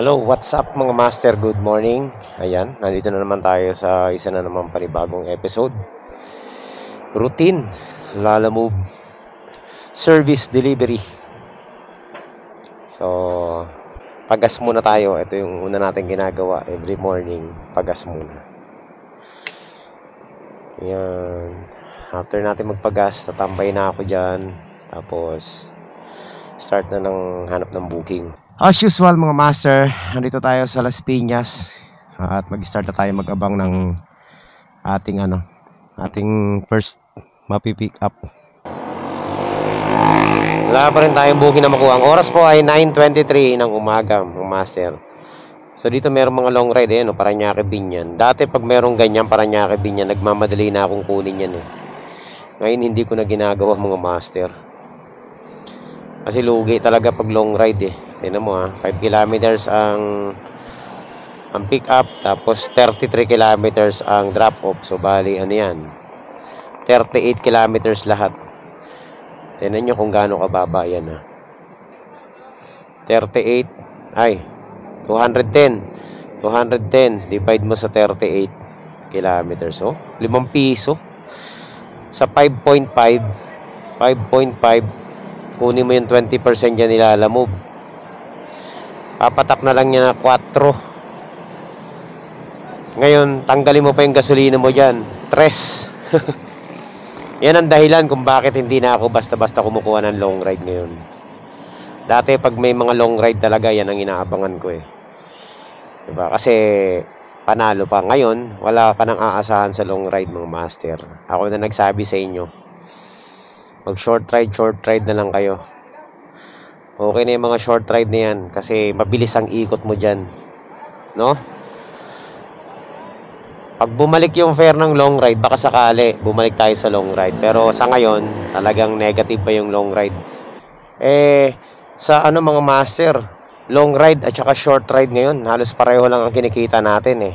Hello, what's up mga master? Good morning. Ayan, nandito na naman tayo sa isa na naman panibagong episode. Routine, Lalamove, Service Delivery. So, pagas muna tayo. Ito yung una natin ginagawa every morning. Pagas muna. Ayan. After natin magpagas, tatambay na ako dyan. Tapos, start na ng hanap ng booking. As usual mga master, nandito tayo sa Las Piñas at mag-start na tayo mag-abang ng ating first mapipick up. Wala pa rin tayong booking na makuha. Ang oras po ay 9:23 ng umaga mga master. So dito merong mga long ride Parañaque Binyan. Dati pag merong ganyan Parañaque Binyan, nagmamadali na akong kunin yan Ngayon hindi ko na ginagawa mga master. Kasi lugi talaga pag long ride Tingnan mo 5 kilometers ang pick up, tapos 33 kilometers ang drop off. So bali 38 kilometers lahat. Tingnan nyo kung gaano kababa yan 38 ay 210 divide mo sa 38 kilometers. So 5 piso sa 5.5 kunin mo yung 20% yan ni Lalamove. Papatak na lang niya na 4. Ngayon, tanggalin mo pa yung gasolina mo dyan. 3. Yan ang dahilan kung bakit hindi na ako basta-basta kumukuha ng long ride ngayon. Dati pag may mga long ride talaga, yan ang inaabangan ko Diba? Kasi panalo pa. Ngayon, wala ka nang aasahan sa long ride mga master. Ako na nagsabi sa inyo. Mag short ride na lang kayo. Okay na yung mga short ride na yan kasi mabilis ang ikot mo dyan. No? Pag bumalik yung fare ng long ride, baka sakali bumalik tayo sa long ride. Pero sa ngayon, talagang negative pa yung long ride. Sa mga master, long ride at saka short ride ngayon, halos pareho lang ang kinikita natin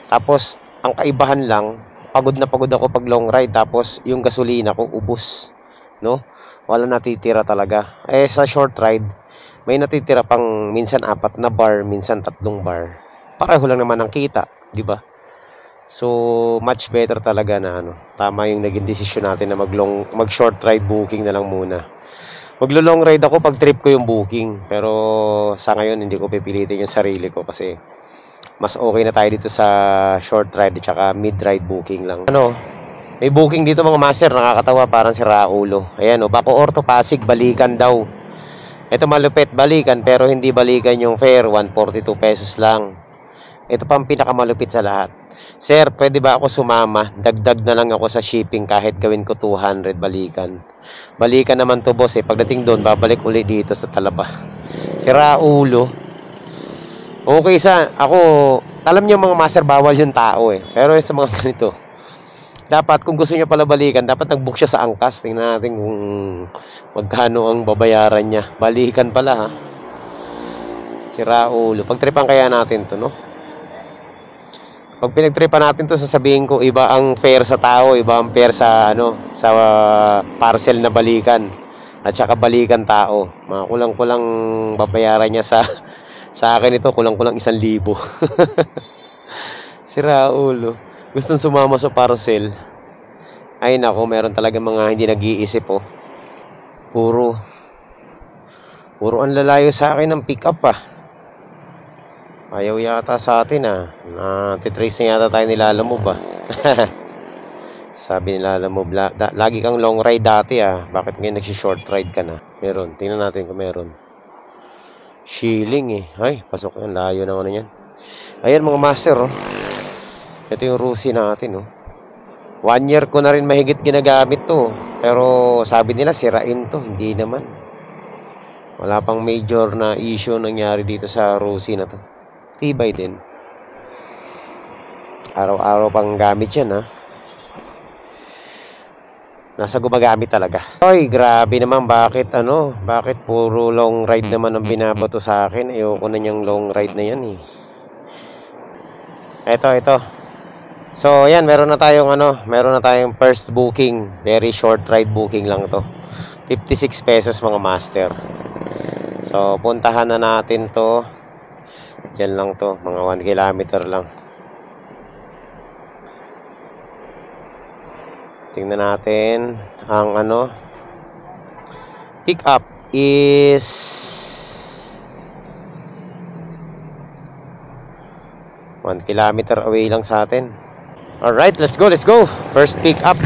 Tapos, ang kaibahan lang, pagod na pagod ako pag long ride. Tapos, yung gasolina ko ubos. No? Wala natitira talaga. Sa short ride, may natitira pang minsan 4 na bar, minsan 3 bar. Pareho lang naman ang kita, di ba? So, much better talaga na tama yung naging desisyon natin na mag short ride booking na lang muna. Maglo-long ride ako pag trip ko yung booking, pero sa ngayon hindi ko pipilitin yung sarili ko kasi mas okay na tayo dito sa short ride at saka mid ride booking lang. May booking dito mga master, nakakatawa, parang si Raulo. Ayan Baco Orto Pasig, balikan daw. Ito malupit, balikan, pero hindi balikan yung fare, 142 pesos lang. Ito pa ang pinakamalupit sa lahat. Sir, pwede ba ako sumama? Dagdag na lang ako sa shipping kahit gawin ko 200 balikan. Balikan naman to boss Pagdating doon, babalik ulit dito sa Talaba. Si Raulo. Okay ako, alam niyo mga master, bawal yung tao Pero sa mga ganito, dapat kung gusto niya pala balikan, dapat nag-book siya sa angkas. Tingnan natin kung magkano ang babayaran niya. Balikan pala Si Raulo. Pagtripan kaya natin to Pag pinagtripan natin to, sasabihin ko iba ang fare sa tao, iba ang fare sa sa parcel na balikan at saka balikan tao. Mga kulang-kulang babayaran niya sa akin ito, kulang-kulang 1,000. Si Raulo gustong sumama sa parcel. Ay nako, meron talaga mga hindi nag-iisip Puro ang lalayo sa akin ng pick up Ayaw yata sa atin Natitrace na yata tayo ni Lalamove Sabi ni Lalamove, lagi kang long ride dati Bakit ngayon nagsi-short ride ka na? Meron, tingnan natin kung meron. Shilling Ay, pasok yan, layo naman yan. Ayan mga master Ito yung Rusi natin 1 year ko na rin mahigit ginagamit to. Pero sabi nila sirain to. Hindi naman. Wala pang major na issue nangyari dito sa Rusi na to. Tibay din. Araw-araw pang gamit yan Nasa gumagamit talaga. Ay, grabe naman. Bakit Bakit puro long ride naman ang binabato sa akin? Ayoko na niyang long ride na yan Ito. So, ayan, meron na tayong first booking. Very short ride booking lang to. 56 pesos mga master. So, puntahan na natin to. Diyan lang to, mga 1 kilometer lang. Tingnan natin ang pick up is 1 kilometer away lang sa atin. Alright, let's go. First pick up.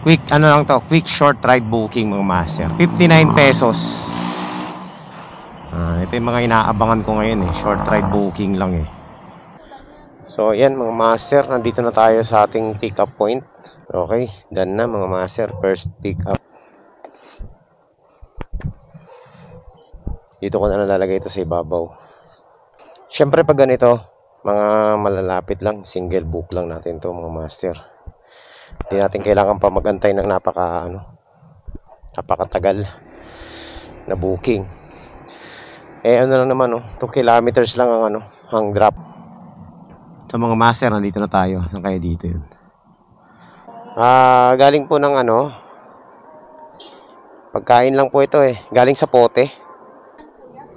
Quick lang to, quick short ride booking mga master. 59 pesos. Ito yung mga inaabangan ko ngayon short ride booking lang So yan mga master, nandito na tayo sa ating pick up point. Okay, done na mga master, first pick up. Dito ko na nalalagay ito sa ibabaw. Syempre pag ganito, mga malalapit lang, single book lang natin to mga master. Hindi natin kailangan pa magantay ng napakatagal na booking. Lang naman 2 kilometers lang ang drop. So mga master, nandito na tayo. Saan kayo dito yun? Galing po ng pagkain lang po ito galing sa pote.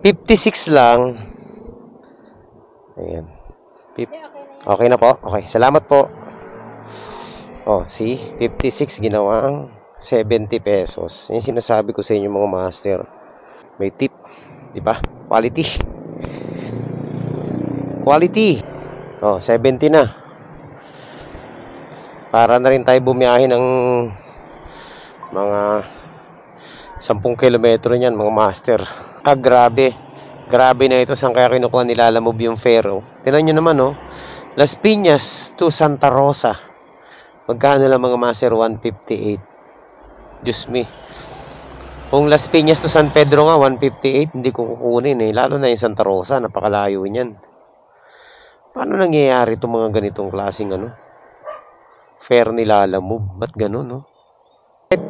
56 lang. Ayan. Okay na po. Okay, salamat po. See, 56 ginawang 70 pesos. Yung sinasabi ko sa inyo mga master. May tip, di ba? Quality. 70 na. Para na rin tayo bumiyahe ng mga 10 kilometro niyan mga master. Grabe. Grabe na ito. Saan kaya kinukuha nila Lalamove yung fare? Tingnan nyo naman Las Piñas to Santa Rosa. Magkano lang mga master? 158. Diyos me. Kung Las Piñas to San Pedro nga 158, hindi ko kukunin lalo na yung Santa Rosa, napakalayo niyan. Paano nangyayari itong mga ganitong klaseng fare nila Lalamove? Ba't ganun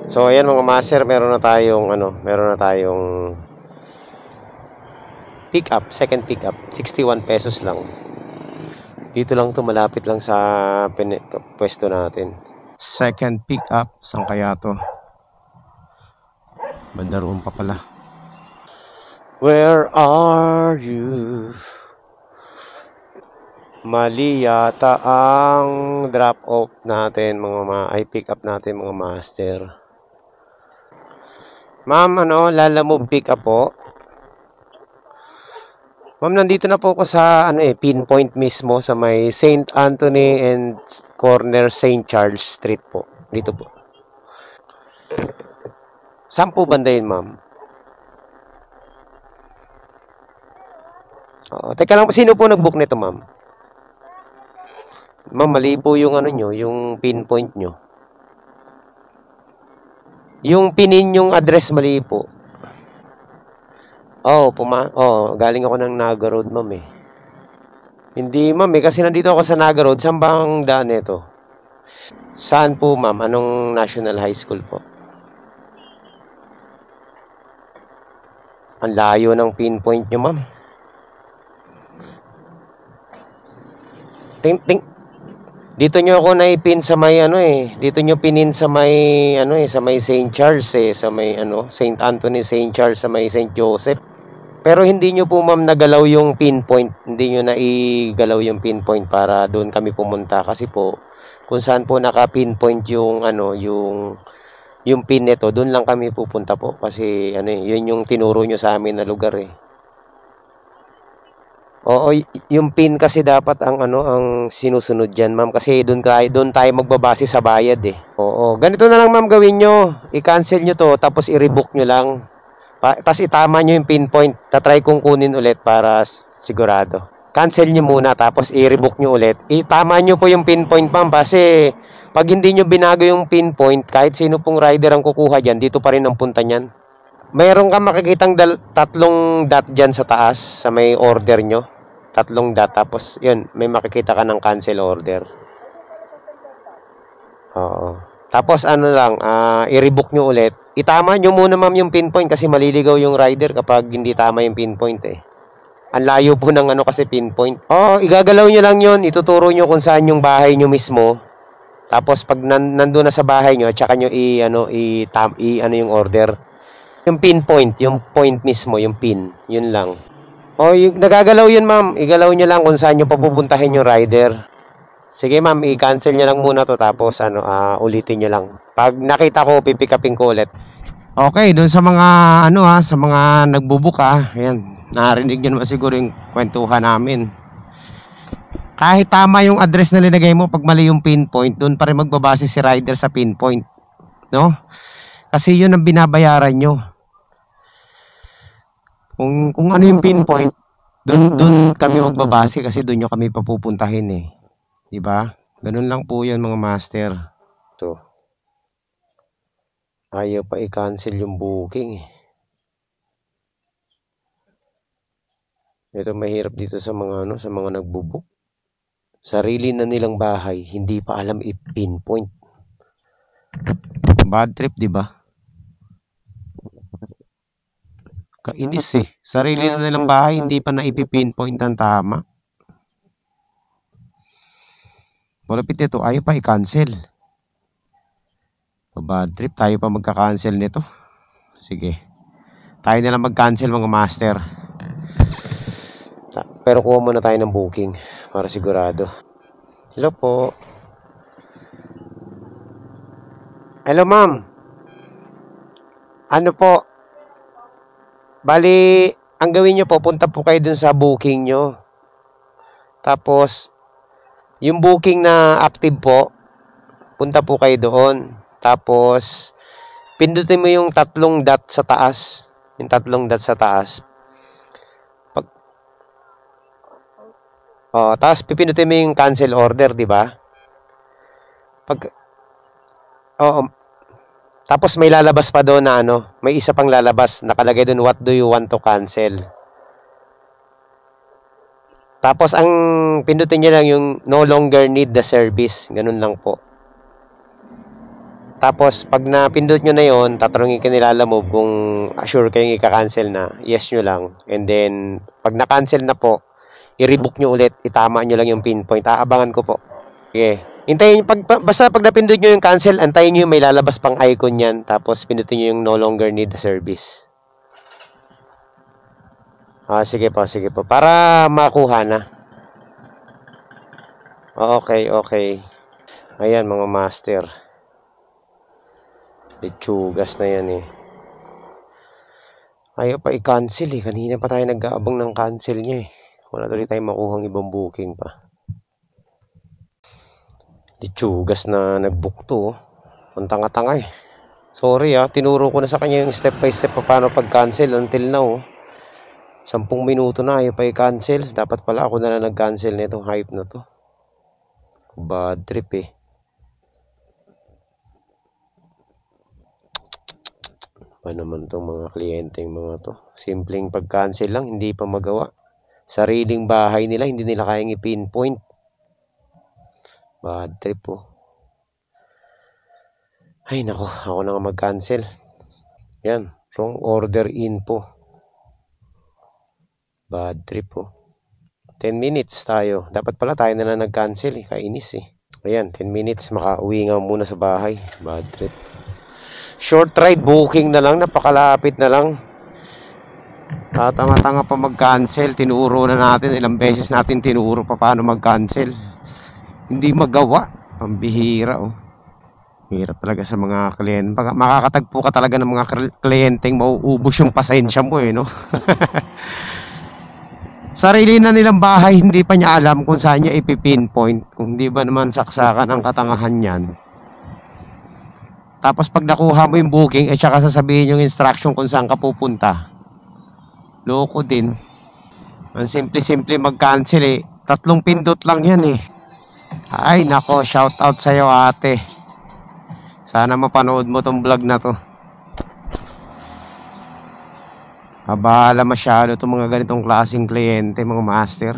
So ayan mga master, meron na tayong pick up, second pick up, 61 pesos lang. Dito lang to, malapit lang sa pwesto natin. Second pick up, saan kaya to? Bandaroon pa pala. Where are you? Mali yata ang drop off natin pick up natin mga master. Ma'am, Lalamove pick up po. Ma'am, nandito na po ako sa pinpoint mismo sa may St. Anthony and corner St. Charles Street po. Dito po. Saan po banda yun, ma'am? Teka lang, sino po nag-book nito, ma'am? Ma'am, mali po yung nyo, yung pinpoint nyo. Yung pinin yung address, mali po. Galing ako ng Naga Road, ma'am Hindi, ma'am kasi nandito ako sa Naga Road. Saan ba ang daan nito? Saan po, ma'am? Anong National High School po? Ang layo ng pinpoint nyo, ma'am. Dito nyo ako naipin sa may Dito nyo pinin sa may sa may St. Charles sa may St. Anthony, St. Charles, sa may St. Joseph. Pero hindi nyo po ma'am nagalaw yung pinpoint. Hindi nyo naigalaw yung pinpoint para doon kami pumunta kasi po kung saan po naka-pinpoint yung yung pin nito, doon lang kami pupunta po kasi yun yung tinuro nyo sa amin na lugar Oo, yung pin kasi dapat ang ang sinusunod diyan, ma'am, kasi doon tayo magbabase sa bayad Oo, ganito na lang ma'am gawin nyo. I-cancel nyo to tapos i-rebook nyo lang. Tapos itama nyo yung pinpoint. Tatry kong kunin ulit para sigurado. Cancel nyo muna tapos i-rebook nyo ulit. Itama nyo po yung pinpoint, ma'am, kasi pag hindi nyo binago yung pinpoint, kahit sino pong rider ang kukuha dyan, dito pa rin ang punta nyan. Mayroon kang makikitang 3 dot dyan sa taas, sa may order nyo. 3 dot, tapos yun, may makikita ka ng cancel order. Oo. Tapos i-rebook nyo ulit. Itama nyo muna ma'am yung pinpoint kasi maliligaw yung rider kapag hindi tama yung pinpoint Ang layo po ng kasi pinpoint. Igagalaw nyo lang yun. Ituturo nyo kung saan yung bahay nyo mismo. Tapos pag nandun na sa bahay nyo, tsaka nyo yung order. Yung pinpoint, yung point mismo, yung pin, yun lang. O, yung nagagalaw yun, ma'am. Igalaw nyo lang kung saan nyo papupuntahin yung rider. Sige, ma'am, i-cancel nyo lang muna to. Tapos, ulitin nyo lang. Pag nakita ko, pipikapin ko ulit. Okay, dun sa mga, sa mga nagbubuka. Ayan, narinig nyo naman siguro yung kwentuhan namin. Kahit tama yung address na linagay mo, pag mali yung pinpoint, dun pa rin magbabase si rider sa pinpoint. No? Kasi yun ang binabayaran nyo. Kung ano yung pinpoint, doon kami magbabase kasi doon nyo kami papupuntahin eh. Diba? Ganun lang po yun mga master. So, ayaw pa i-cancel yung booking eh. Ito mahirap dito sa mga sa mga nagbubook. Sarili na nilang bahay, hindi pa alam i-pinpoint. Bad trip, diba? Kainis eh. Sarili na nilang bahay, hindi pa na ipipinpoint ang tama. Malapit nito, ayaw pa i-cancel. Bad trip, tayo pa magka-cancel nito. Sige. Tayo na lang mag-cancel mga master. Pero kuha muna tayo ng booking para sigurado. Hello po. Hello ma'am. Ano po? Bali, ang gawin nyo po, punta po kayo dun sa booking nyo. Tapos, yung booking na active po, punta po kayo doon. Tapos, pindutin mo yung 3 dot sa taas. Yung 3 dot sa taas. Tapos pipindutin mo yung cancel order, di ba? Tapos may lalabas pa doon na may isa pang lalabas, nakalagay doon, what do you want to cancel? Tapos ang pindutin niyo lang yung no longer need the service, ganun lang po. Tapos pag napindot nyo na yon, tatanungin ka nila Lalamove kung sure kayong i-cancel na, yes nyo lang. And then pag na-cancel na po, i-rebook nyo ulit, itama nyo lang yung pinpoint. Aabangan ko po. Okay. Hintayin, basta pag napindot nyo yung cancel, antayin nyo yung may lalabas pang icon yan. Tapos pindutin nyo yung no longer need the service. Sige po. Para makuha na. Okay. Ayan mga master. Litsugas na yan eh. Ayaw pa i-cancel eh. Kanina pa tayo nag-aabang ng cancel niya eh. Wala tuloy tayong makuhang ibang booking pa. Litsugas na nag-book to. Ang tanga-tanga eh. Sorry tinuro ko na sa kanya yung step by step paano pag-cancel until now. 10 minuto na ayaw pa i-cancel. Dapat pala ako na lang nag-cancel nitong hype na to. Bad trip eh. Pa naman tong mga kliyenteng mga to. Simpleng pag-cancel lang, hindi pa magawa. Sariling bahay nila, hindi nila kayang i-pinpoint. Bad trip po. Ay nako, ako na nga mag-cancel. Yan, wrong order info. Bad trip po. 10 minutes tayo. Dapat pala tayo na lang nag-cancel eh. Kainis eh. Ayan, 10 minutes. Makauwi nga muna sa bahay. Bad trip. Short ride booking na lang. Napakalapit na lang. Tanga-tanga pa mag-cancel. Tinuro na natin. Ilang beses natin tinuro pa paano mag-cancel. Hindi magawa. Pambihira oh. Hirap talaga sa mga kliyente. Makakatagpo ka talaga ng mga kliyenteng mauubos yung pasensya mo eh, no? Sarili na nilang bahay, hindi pa niya alam kung saan niya ipipinpoint. Kung di ba naman saksakan ang katangahan niyan. Tapos pag nakuha mo yung booking, saka sasabihin yung instruction kung saan ka pupunta. Loko din. Ang simple-simple mag-cancel eh. 3 pindot lang yan eh. Ay nako, shout out sa'yo ate. Sana mapanood mo tong vlog na to. Mabahala masyado itong mga ganitong klaseng kliyente, mga master.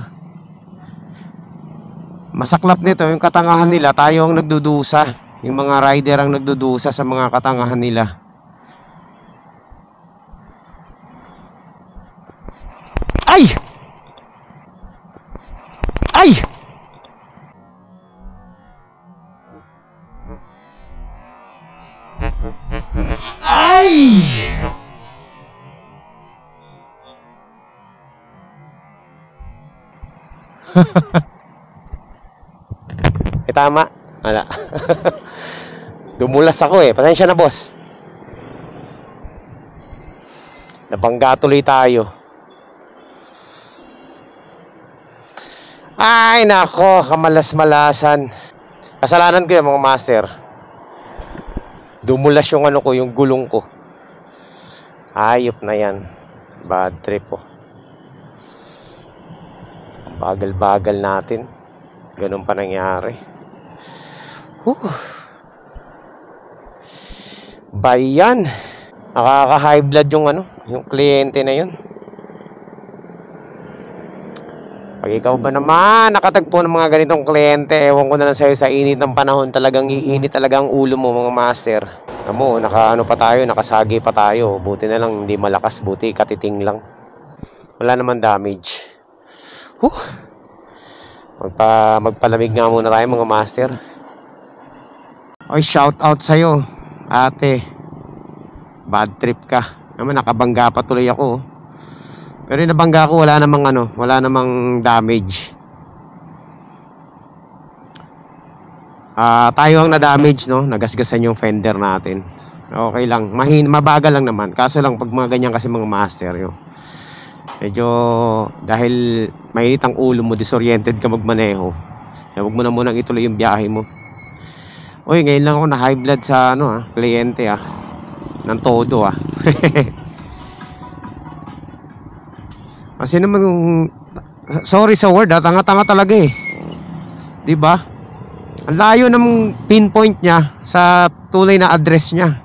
Masaklap nito, yung katangahan nila, tayo ang nagdudusa. Yung mga rider ang nagdudusa sa mga katangahan nila. Ay! Ay! Ay! Tama. Wala. Dumulas ako eh. Pasensya na, boss. Nabangga tuloy tayo. Ay, nako. Kamalas-malasan. Kasalanan ko yung mga master. Dumulas yung ano ko, yung gulong ko. Ayop na yan. Bad trip po. Bagal-bagal natin. Ganun pa nangyari. Bayan. Nakaka-high blood yung ano, yung kliyente na yun. Pag ikaw ba naman nakatagpo ng mga ganitong kliyente, ewan ko na lang sa'yo, sa init ng panahon, talagang iinit talaga ang ulo mo, mga master. Amo, nakaano pa tayo, nakasagi pa tayo. Buti na lang hindi malakas, buti katiting lang. Wala naman damage. Magpalamig nga muna tayo, mga master. Oy, shout out sa'yo, ate. Bad trip ka. Naman, nakabangga pa tuloy ako. Pero yung nabangga ko, wala namang damage. Tayo ang na-damage, no? Nagasgasan yung fender natin. Okay lang. Mabagal lang naman. Kaso lang, pag mga ganyan kasi mga master, yun. Medyo, dahil mainit ang ulo mo, disoriented ka magmaneho. Huwag mo na munang ituloy yung biyahe mo. Uy, ngayon lang ako na high blood sa, kliyente, ng todo, Kasi naman, sorry sa word, tanga-tanga talaga eh. 'Di ba? Ang layo ng pinpoint niya sa tunay na address niya.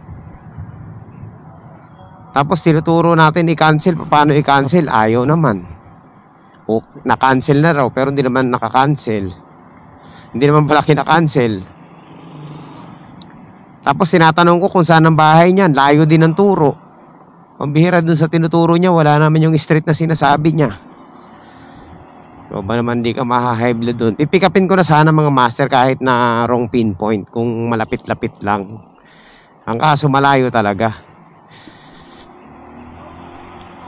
Tapos tinuturo natin i-cancel. Paano i-cancel? Ayaw naman. O, na-cancel na raw, pero hindi naman naka-cancel. Hindi naman pala kina-cancel. Tapos tinatanong ko kung saan ang bahay niya. Layo din ng turo. Pambihira dun sa tinuturo niya, wala naman yung street na sinasabi niya. O ba naman di ka maha-high blood dun? Pipikapin ko na sana, mga master, kahit na wrong pinpoint, kung malapit-lapit lang. Ang kaso malayo talaga.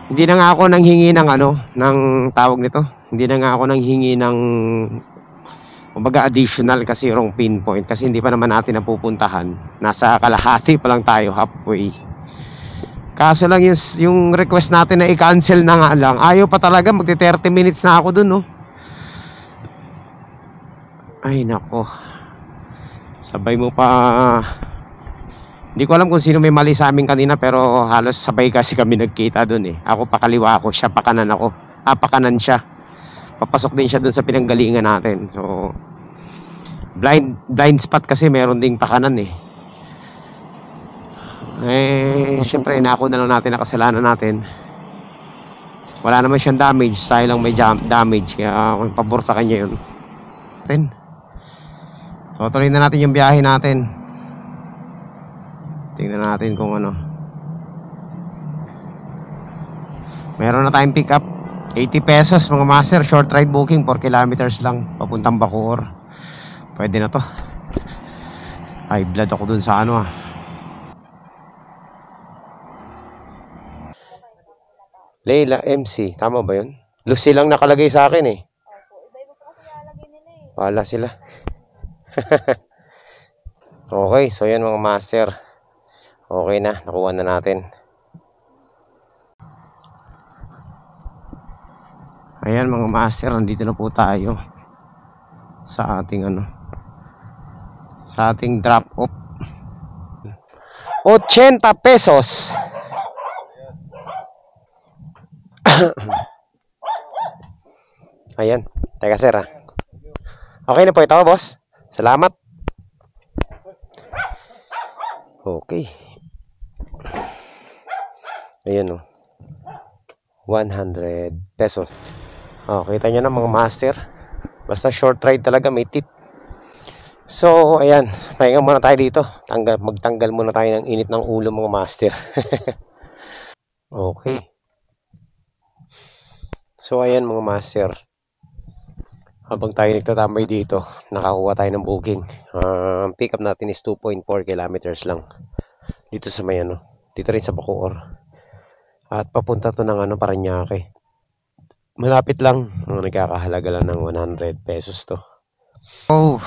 Hindi na nga ako nanghingi ng ng tawag nito. Hindi na nga ako nanghingi ng kumbaga additional kasi wrong pinpoint, kasi hindi pa naman natin napupuntahan. Nasa kalahati pa lang tayo, halfway. Kaso lang yung request natin na i-cancel na nga lang. Ayaw pa talaga, magti 30 minutes na ako dun, no? Ay, nako. Sabay mo pa. Hindi ko alam kung sino may mali sa amin kanina, pero halos sabay kasi kami nagkita dun eh. Ako pakaliwa ako, siya pakanan ako. Pakanan siya. Papasok din siya dun sa pinanggalingan natin. So, blind spot kasi meron ding pakanan eh. Syempre inako na lang natin na kasalanan natin. Wala naman siyang damage, tayo lang may damage, kaya pabor sa kanya yun. So tuloy na natin yung biyahe natin. Tingnan natin kung ano. Meron na tayong pick up, 80 pesos, mga master. Short ride booking, 4 kilometers lang, papuntang Bacoor. Pwede na to. High blood ako dun sa Leila MC, tama ba yun? Lucy lang nakalagay sa akin eh. Opo, iba-iba po kasi nakalagay nila eh. Wala sila. Okay, so yan mga master. Okay na, nakuha na natin. Ayan mga master, nandito na po tayo sa ating sa ating drop off. 80 pesos. Ayan. Teka sir Okay na po ito, boss. Salamat. Okay. Ayan 100 pesos. Kita nyo na mga master. Basta short ride talaga, may tip. So, ayan. Pahinga muna tayo dito. Magtanggal muna tayo ng init ng ulo, mga master. Okay. So ayan mga master, habang tayo nagtatambay dito, nakakuha tayo ng booking. Pick up natin is 2.4 kilometers lang. Dito sa may dito rin sa Bacoor. At papunta to ng Parañaque. Malapit lang. Nagkakahalaga lang ng 100 pesos to. Oh,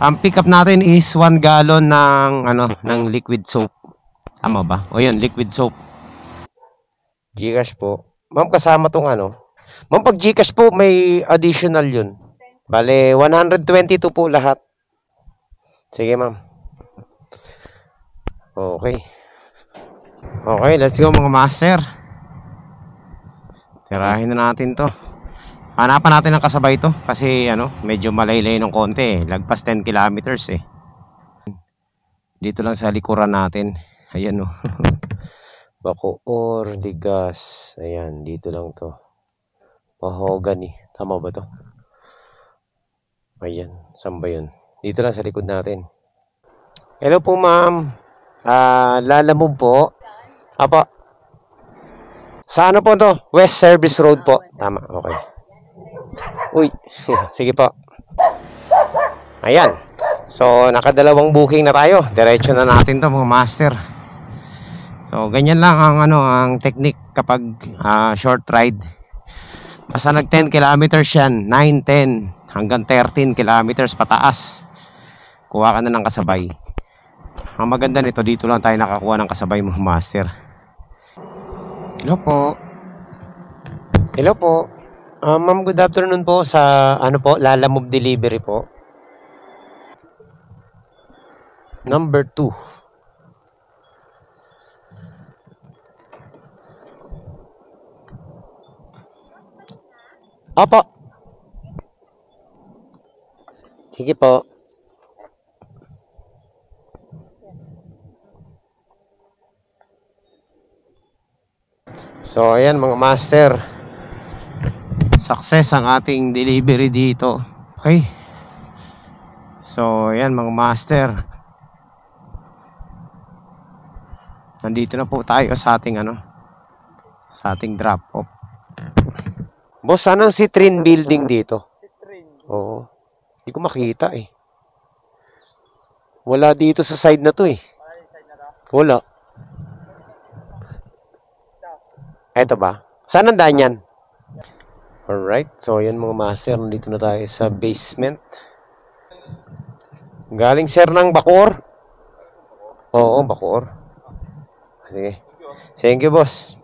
ang pick up natin is 1 gallon ng ng liquid soap. Tama ba? O yun, liquid soap. Gcash po. Ma'am, kasama tong Ma'am, pag Gcash po, may additional yun. Bale, 122 po lahat. Sige, ma'am. Okay. Okay, let's go mga master. Tirahin na natin to. Hanapan natin ng kasabay to. Kasi medyo malaylay ng konti eh. Lagpas 10 kilometers eh. Dito lang sa likuran natin. Ayan o. Bacoor, Ligas. Ayan, dito lang to. Mahogany. Tama ba to? Ayan, saan ba yun? Dito lang sa likod natin. Hello po ma'am. Lalamove po. Apo. Sa ano po to? West Service Road po. Tama, okay. Uy, sige po. Ayan. So, nakadalawang booking na tayo. Diretso na natin to mga master. So, ganyan lang ang ang technique kapag short ride. Basta nag 10 kilometers yan, 9, 10 hanggang 13 kilometers pataas. Kuha ka na ng kasabay. Ang maganda nito, dito lang tayo nakakuha ng kasabay mga master. Hello po. Hello po. Ma'am, good afternoon po sa Lalamove Delivery po. Number 2. Opo. Sige po. So, ayan mga master. Success ang ating delivery dito. Okay. So, ayan mga master. Nandito na po tayo sa ating sa ating drop off. Boss, saan ang Citrin building dito? Citrin. Oo. Hindi ko makita eh. Wala dito sa side na to eh. Wala. Eto ba? Saan ang daan yan? Alright. So, ayan mga master. Nandito na tayo sa basement. Galing sir ng Bacoor? Oo, Bacoor. Sige. Thank you, boss.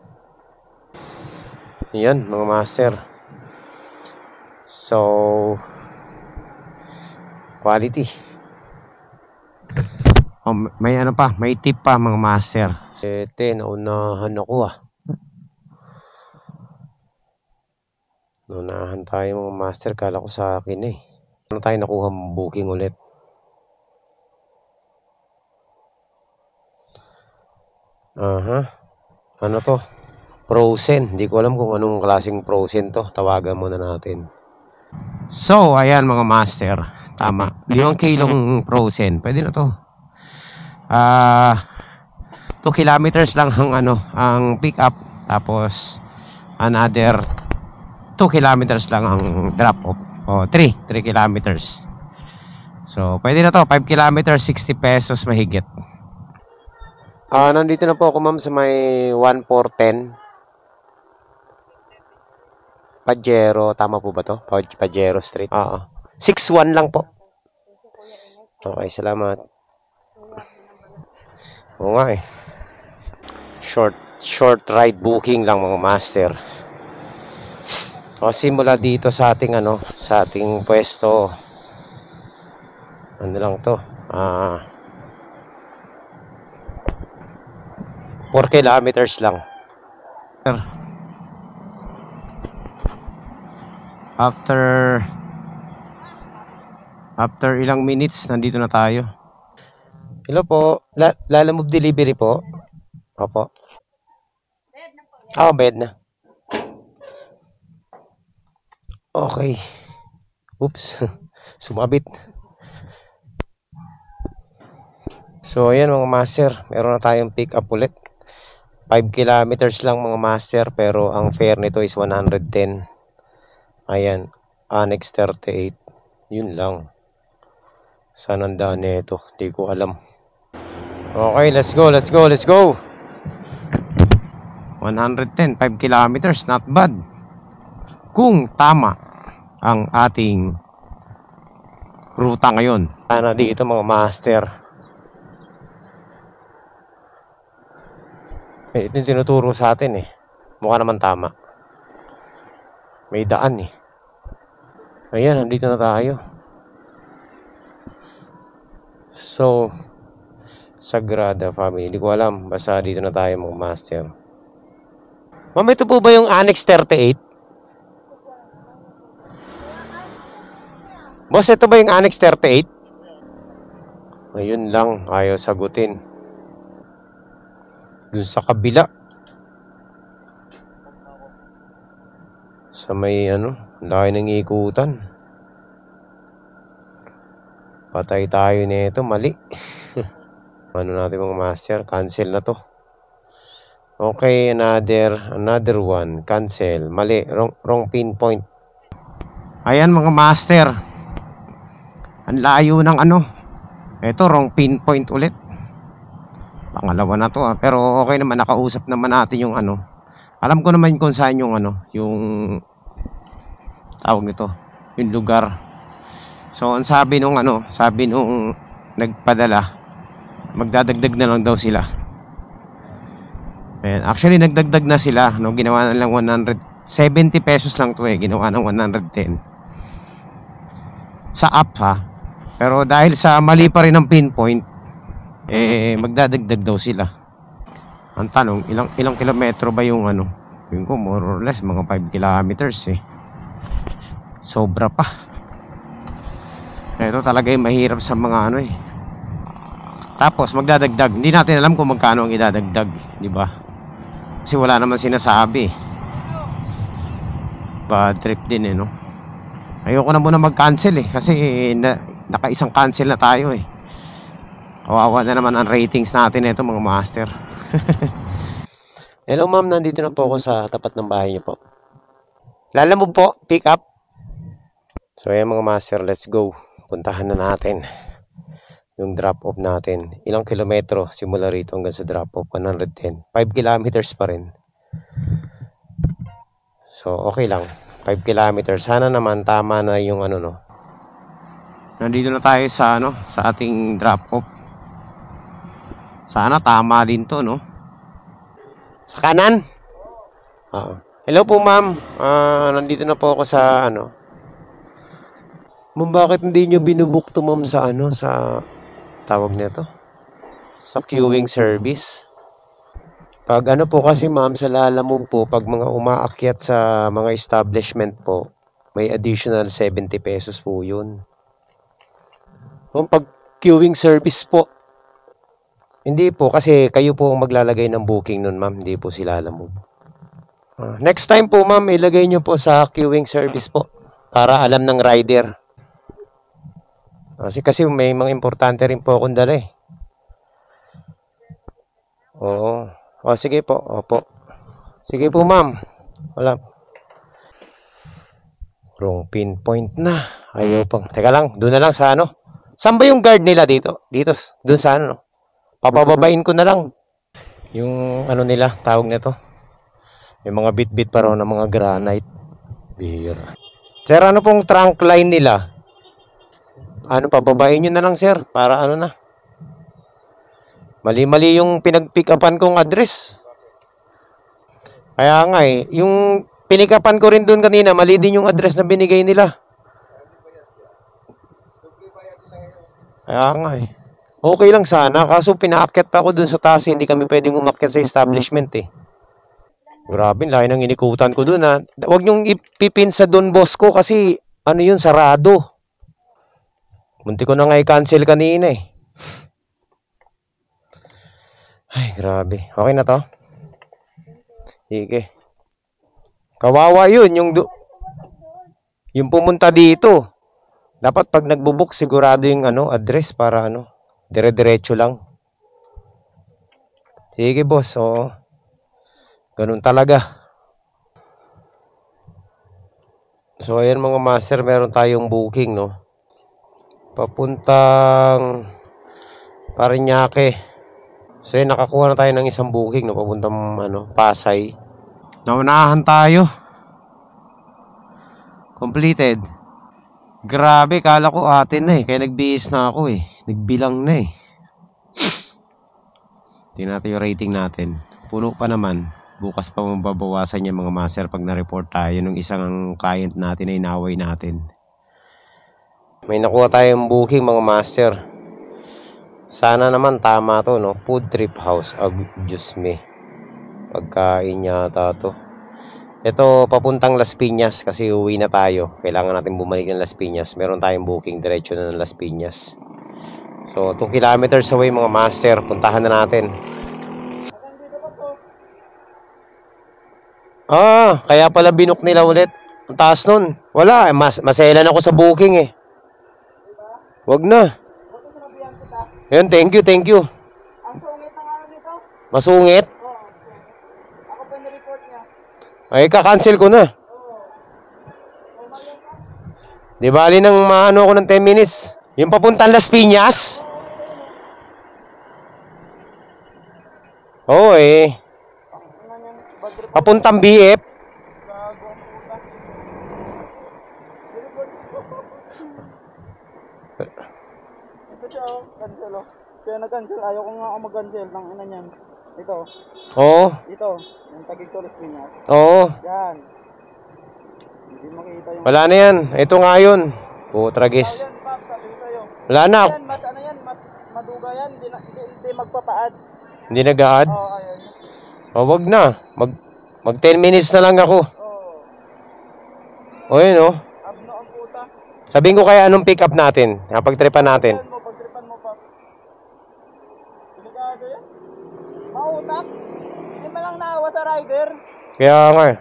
Ayan, mga master. So, quality. Oh, may may tip pa mga master. Naunahan ako Naunahan tayo mga master. Kala ko sa akin eh. Tayo nakuha booking ulit? Ano to? Frozen. Hindi ko alam kung anong klaseng frozen to. Tawagan muna natin. So, ayan mga master. Tama. 5 kilong frozen. Pwede na to. 2 kilometers lang ang pick up. Tapos, another 2 kilometers lang ang drop off. O, 3 kilometers. So, pwede na to. 5 kilometers, 60 pesos mahigit. Nandito na po ako ma'am sa may 1410 Pajero. Tama po ba to? Pajero Street. 61 lang po. Okay, salamat. Oo nga eh. Short ride booking lang mga master. O, simula dito sa ating sa ating pwesto. Ano lang to? 4 kilometers lang. After ilang minutes, nandito na tayo. Hello po. Lalamove delivery po? Opo. Bed na. Okay. Oops. Sumabit. So, ayan mga master. Meron na tayong pick up ulit. 5 kilometers lang mga master. Pero ang fare nito is 110. Ayan. Annex 38. Yun lang. Saan ang daan nito? Hindi ko alam. Okay, let's go. 110. 5 kilometers. Not bad. kung tama ang ating ruta ngayon. Sana dito mga master. Ito yung tinuturo sa atin eh. Mukha naman tama. May daan eh. Ayan, nandito na tayo. So, Sagrada Family. Hindi ko alam. Basta dito na tayo mga master. Ma'am, ito po ba yung Annex 38? Boss, ito ba yung Annex 38? Ayun lang. Ayaw sagutin. Dun sa kabila. Sa may laki ng ikutan. Patay tayo nito, mali. Ano natin mga master, cancel na to. Okay, another one, cancel. Mali, wrong pinpoint. Ayan mga master. Ang layo ng Ito, wrong pinpoint ulit. Pangalawa na to pero okay naman, nakausap naman natin yung alam ko naman kung saan yung yung tawag nito, yung lugar. So ang sabi nung nagpadala, magdadagdag na lang daw sila. And actually nagdagdag na sila, ginawa na lang 170 pesos lang to ginawa ng 110 sa app pero dahil sa mali pa rin ang pinpoint, magdadagdag daw sila. Ang tanong, ilang kilometro ba yung yung ko more or less mga 5 kilometers sobra pa. Ito talaga yung mahirap sa mga tapos magdadagdag, hindi natin alam kung magkano ang idadagdag, di ba? Kasi wala naman sinasabi. Bad trip din ayoko na muna mag-cancel kasi naka-isang cancel na tayo Kawawa na naman ang ratings natin mga master. Hello ma'am, nandito na po ako sa tapat ng bahay niyo po. Lalamove po, pick up. So ayan mga master, let's go. Puntahan na natin yung drop off natin. Ilang kilometro simula rito hanggang sa drop off? 110. 5 kilometers pa rin. So okay lang, 5 kilometers. Sana naman tama na yung Nandito na tayo sa sa ating drop off. Sana tama din to Sa kanan? Hello po ma'am, nandito na po ako sa Ma'am, bakit hindi nyo binubook to ma'am sa sa tawag nito, sa queuing service? Pag po kasi ma'am, sa Lalamove po, pag mga umaakyat sa mga establishment po, may additional 70 pesos po yun. Ma'am, pag queuing service po, hindi po, kasi kayo po ang maglalagay ng booking nun ma'am, hindi po si Lalamove. Next time po ma'am, ilagay nyo po sa queuing service po para alam ng rider. Kasi may mga importante rin po akong dala Oo. Sige po. Opo. Sige po ma'am. Wala. Wrong pinpoint na. Ayaw pang. Teka lang, doon na lang sa Saan ba yung guard nila dito? Dito, doon sa papababain ko na lang. Yung nila, tawag nito. May mga bit-bit pa raw ng mga granite. Bira. Sir, pong trunk line nila? Pababain nyo na lang sir. Para na. Mali-mali yung pinag-pick-upan kong address. Kaya nga yung pinikapan ko rin doon kanina, mali din yung address na binigay nila. Kaya nga okay lang sana, kaso pinaakyat pa ako dun sa taas, hindi kami pwedeng umakyat sa establishment Grabe, lahi ng inikutan ko dun Huwag nyong ipipin sa Don Bosco kasi yun, sarado. Munti ko na nga i-cancel kanina Ay, grabe. Okay na to? Sige. Kawawa yun, yung pumunta dito. Dapat pag nagbubook, sigurado yung address para dire-diretso lang. Sige boss, ganun talaga. So ayan mga master, meron tayong booking papuntang Parañaque. So yun, nakakuha na tayo ng isang booking papuntang Pasay. Naunahan tayo. Completed. Grabe, kala ko atin na eh. Kaya nagbihis na ako eh. Nagbilang na eh. Tingnan natin yung rating natin. Puno pa naman. Bukas pa mababawasan yung mga master pag na-report tayo nung isang client natin na inaway natin. May nakuha tayong booking mga master. Sana naman tama to, no? Food Trip House. Diyos me. Pagkain yata to. Ito, papuntang Las Piñas kasi uwi na tayo. Kailangan natin bumalik ng Las Piñas. Meron tayong booking, diretso na ng Las Piñas. So, 2 kilometers away mga master. Puntahan na natin. Kaya pala binook nila ulit. Ang taas nun. Wala, maselan ako sa booking eh. Wag na. Yun, thank you. Ang sungit ng ano dito? Masungit? Oo. Ako pa na-report niya. Ay, kakancel ko na. Di bali nang maano ako ng 10 minutes. Yung papuntang Las Piñas? Oo eh. Papuntang BF. Ito siya oh, cancel oh. Kaya na-cancel, ayaw ko nga ako mag-cancel ng ina niyan. Ito, Oo. ito, yung tagig ko rin niya. Oo. Yan. Hindi makita yung... Wala na yan. Ito nga yun. Tragis. Yan, Pap, sabi ko sa'yo. Wala na. Yan, mas ano yan, mas maduga yan, hindi magpapaad. Hindi nag-a-add. Oo, ayun. Wag na. Mag 10 minutes na lang ako. Oo. Yun oh. Abno ang puta. Sabihin ko kaya anong pick up natin. Pagtripan natin. Yan mo, pagtripan mo, Pap. Delikado yan. Mautak. Hindi man lang naawa sa rider. Kaya nga eh.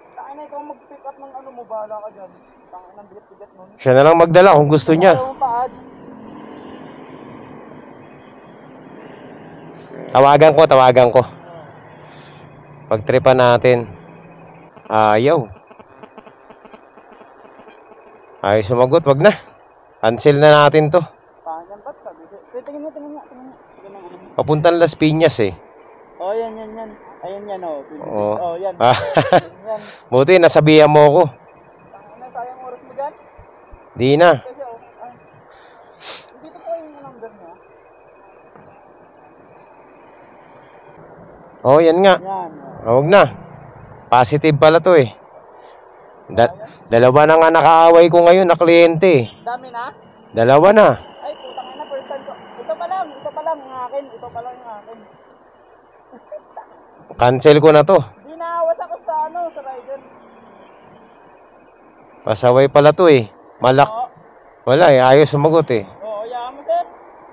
Saka na ikaw mag-pick up ng ano mo, bahala ka dyan. Saka ng bigat-bigat nun. Siya na lang magdala kung gusto niya. Ayaw mong paad. Tawagan ko. Pagtripan natin. Ayaw sumagot, wag na. Cancel na natin to. Pangan ba't sabi ko? Tingnan mo. Papuntang Las Piñas eh. Oh, yan. Ayan yan oh. Yan. Yan. Buti, nasabihan mo ako. Ano, sayang oras mo dyan? Di na. Kasi dito po yung number niya. Yan nga. Yan. Wag na. Positive pala to eh. Dalawa na nga nakaaway ko ngayon na kliyente eh. Dami na? Dalawa na. Ay, putang ina, first time ko. Ito pa lang ang akin. Ito pa lang yung akin. Cancel ko na to. Di naawas ako sa sa rider. Pasaway pala to eh. Oo. Wala eh, ayaw sumagot eh. Oo, hayaan mo sir.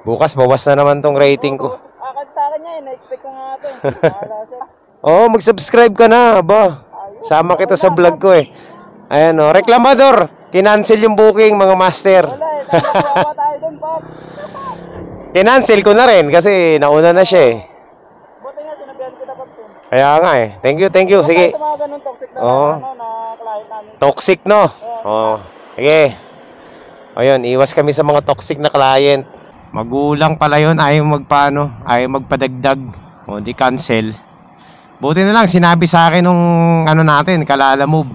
Bukas bawas na naman tong rating ko. Akad sa akin niya eh, na-expect ko nga ito eh. Bahala siya. Mag-subscribe ka na, aba. Sama kita sa vlog ko eh. Ayan o, reklamador. Kinancel yung booking mga master. Wala eh, tama tayo dun, Pop. Kinancel ko na rin kasi nauna na siya eh. Buti nga, sinabihan kita, Pop. Kaya nga eh. Thank you. Sige. Sa mga ganun toxic na na client namin. Toxic no? Sige. Ayun, iwas kami sa mga toxic na client. Magulang pala yun, ayaw magpadagdag. Di cancel. Buti na lang, sinabi sa akin nung natin, Kalala Move.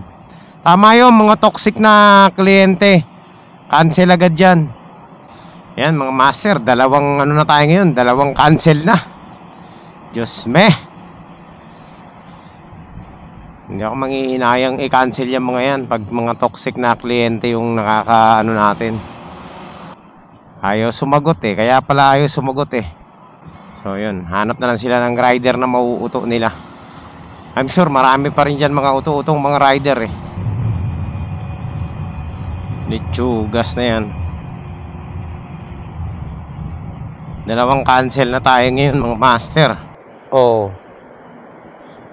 Tama yun, mga toxic na kliyente. Cancel agad dyan. Yan, mga master, dalawang na tayo ngayon, dalawang cancel na. Diyos me. Hindi ako manghihinayang i-cancel yung mga yan pag mga toxic na kliyente yung natin. Ayaw sumagot eh, kaya pala ayaw sumagot eh. So yun, hanap na lang sila ng rider na mauuto nila. I'm sure marami pa rin dyan mga uto-utong mga rider eh. Litsugas na yan. Dalawang cancel na tayo ngayon mga master.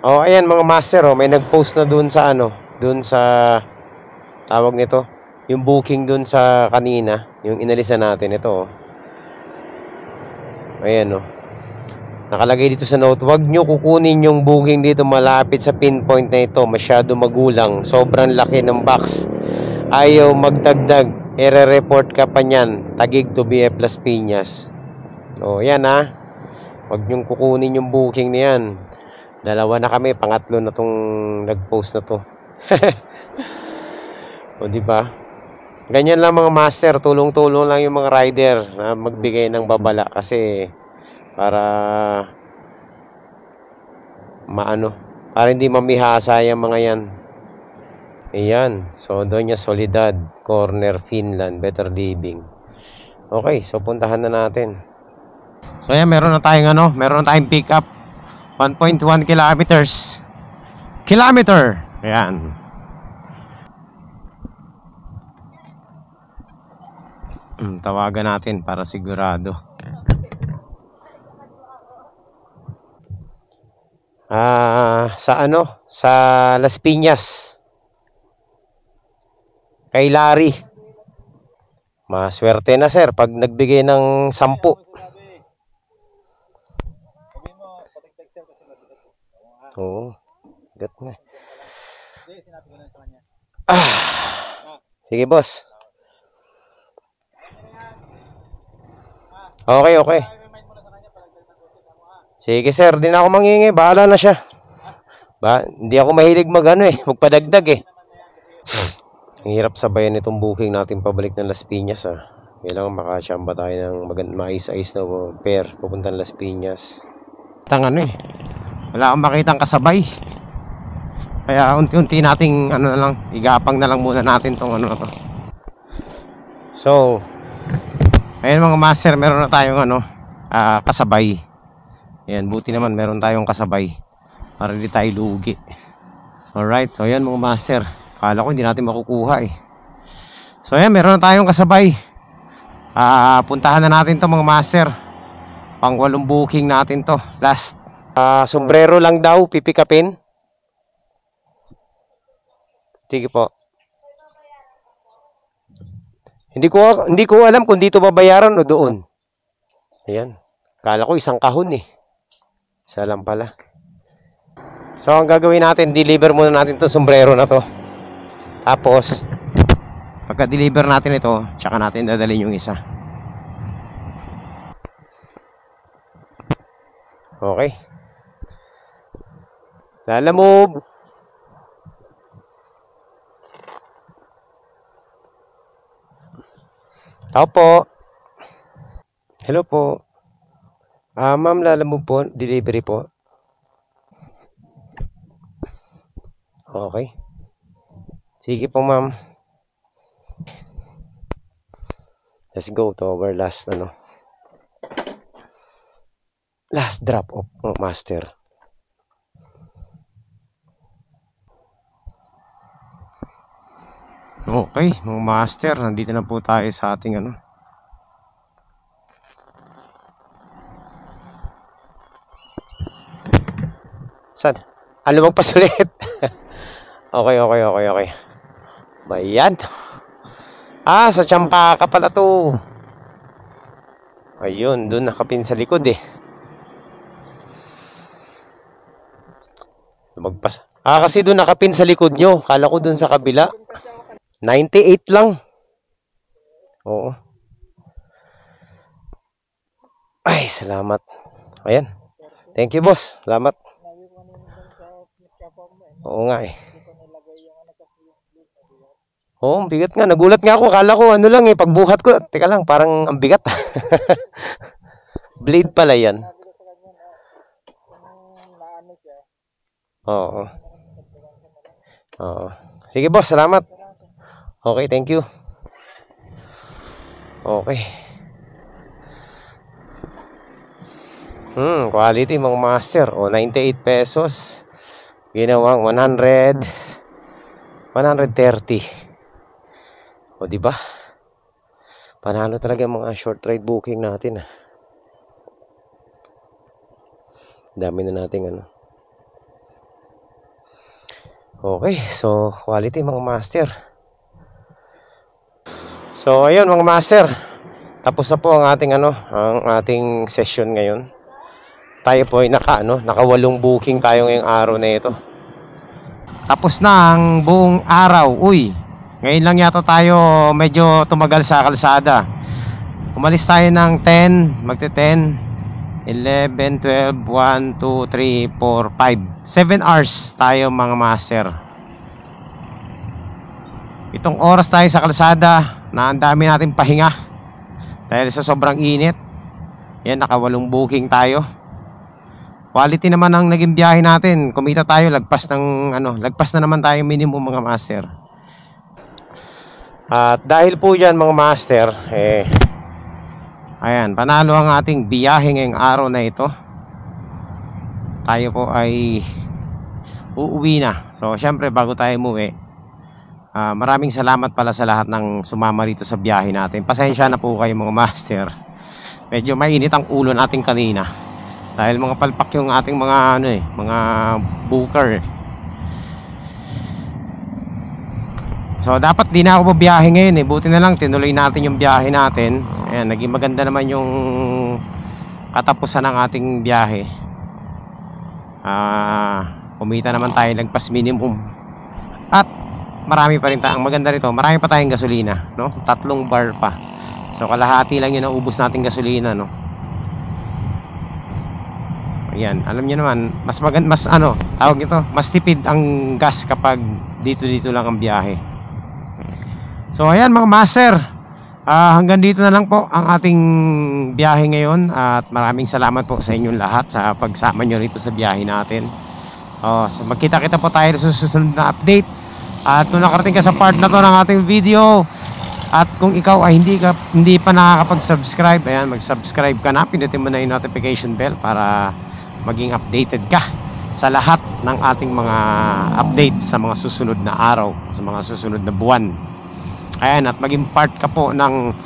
Ayan mga master may nag-post na dun sa dun sa tawag nito, yung booking dun sa kanina, yung inalisan natin ito. Ayan nakalagay dito sa note, wag nyo kukunin yung booking dito malapit sa pinpoint na ito, masyado magulang, sobrang laki ng box, ayaw magdagdag, ire-report ka pa nyan, Tagig to BF Las Piñas. Yan wag nyo kukunin yung booking niyan. Dalawa na kami, pangatlo na tong nag-post na to. O di ba? Ganyan lang mga master, tulong-tulong lang yung mga rider na magbigay ng babala kasi para para hindi mamihasa yung mga yan. Ayan, so Doña Soledad, Corner, Finland, Better Living. Okay, so puntahan na natin. So ayan, meron na tayong pick up 1.1 kilometers. Ayan. Tawagan natin para sigurado. Sa Las Piñas. Kay Larry. Maswerte na sir pag nagbigay ng 10. Oo. Gat na. Sige boss. Okay. Sige sir, di na ako mangingi. Bahala na siya. Hindi ako mahilig magpadagdag eh. Ang hirap sabayan itong booking natin pabalik ng Las Piñas Kailangan makasyamba tayo ng mais-ayos na pair papuntang Las Piñas. Wala akong makitang kasabay. Kaya unti-unti nating igapang na lang muna natin tong na to. So, ayun mga master, meron na tayong kasabay. Ayan, buti naman meron tayong kasabay para hindi tayo lugi. Alright, so ayan mga master. Akala ko hindi natin makukuha eh. So ayan, meron na tayong kasabay. Puntahan na natin to mga master. Pang 8 booking natin to. Last. Sombrero lang daw, pipikapin. Sige po. Hindi ko alam kung dito babayaran o doon. Ayan. Akala ko isang kahon eh. Isa lang pala. So ang gagawin natin, deliver muna natin to sombrero na to. Tapos pagka-deliver natin ito, tsaka natin dadalhin yung isa. Okay. Lalamove. Tao po. Hello po. Ma'am, lalamove po. Delivery po. Okay. Sige po ma'am. Let's go to our last last drop off master. Okay, mga master, nandito na po tayo sa ating Saan? Lumagpas ulit. Okay. Bayan. Sa Champaka pala to. Ayun, doon nakapin sa likod eh. Lumagpas. Kasi doon nakapin sa likod nyo. Kala ko doon sa kabila. 98 lang. Oo. Ay, salamat. Ayan. Thank you, boss. Salamat. Oo nga eh. Oo, bigat nga. Nagulat nga ako. Kala ko lang eh. Pagbuhat ko. Teka lang, parang ang bigat. Blade pala yan. Oo. Sige, boss. Salamat. Okay, thank you. Okay. Quality mga master. 98 pesos. Ginawang 130. Diba? Panalo talaga mga short ride booking natin. Dami na nating Okay, so quality mga master. So ayun mga master. Tapos na po ang ating ang ating session ngayon. Tayo po ay naka 8 booking tayo ngayong araw na ito. Tapos na ang buong araw. Ngayon lang yata tayo medyo tumagal sa kalsada. Umalis tayo ng 10, magte-10, 11, 12, 1, 2, 3, 7 hours tayo mga master. Ito pitong oras tayo sa kalsada na ang dami natin pahinga dahil sa sobrang init. Yan, nakawalong booking tayo. Quality naman ang naging biyahe natin. Kumita tayo, lagpas na naman tayo minimum mga master. At dahil po dyan mga master, ayan, panalo ang ating biyahe ngayong araw na ito. Tayo po ay uuwi na. So syempre bago tayo umuwi, maraming salamat pala sa lahat ng sumama rito sa biyahe natin. Pasensya na po kayo mga master. Medyo mainit ang ulo natin kanina dahil mga palpak yung ating mga mga booker. So dapat di na ako biyahe ngayon buti na lang tinuloy natin yung biyahe natin. Ayan, naging maganda naman yung katapusan ng ating biyahe. Kumita naman tayo lagpas minimum. At marami pa rin ang maganda rito, marami pa tayong gasolina, no? 3 bar pa. So kalahati lang yun ang ubos nating gasolina, no? Ayan, alam niyo naman, tawag nito, mas tipid ang gas kapag dito lang ang biyahe. So ayan mga master, hanggang dito na lang po ang ating biyahe ngayon. At maraming salamat po sa inyong lahat sa pagsama nyo rito sa biyahe natin. So magkita-kita po tayo sa susunod na update. At kung nakarating ka sa part na to ng ating video, at kung ikaw ay hindi pa nakakapag-subscribe, ayan, mag-subscribe ka na, pindutin mo na yung notification bell para maging updated ka sa lahat ng ating mga updates sa mga susunod na araw, sa mga susunod na buwan. Ayan, at maging part ka po ng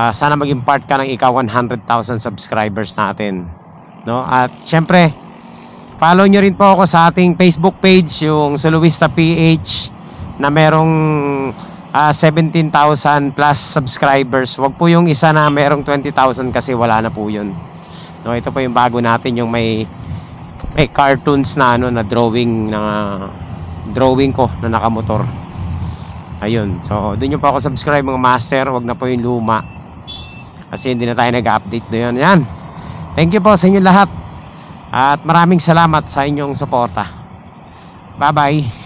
sana maging part ka ng ikaw 100,000 subscribers natin, no? At syempre follow nyo rin po ako sa ating Facebook page, yung Soloista PH, na merong 17,000 plus subscribers. Wag po yung isa na merong 20,000 kasi wala na po yun, no? Ito po yung bago natin, yung may cartoons na na drawing ko na nakamotor. Ayun, so doon nyo po ako subscribe mga master. Wag na po yung luma kasi hindi na tayo nag-update doon. Yan, thank you po sa inyo lahat at maraming salamat sa inyong suporta. Bye bye.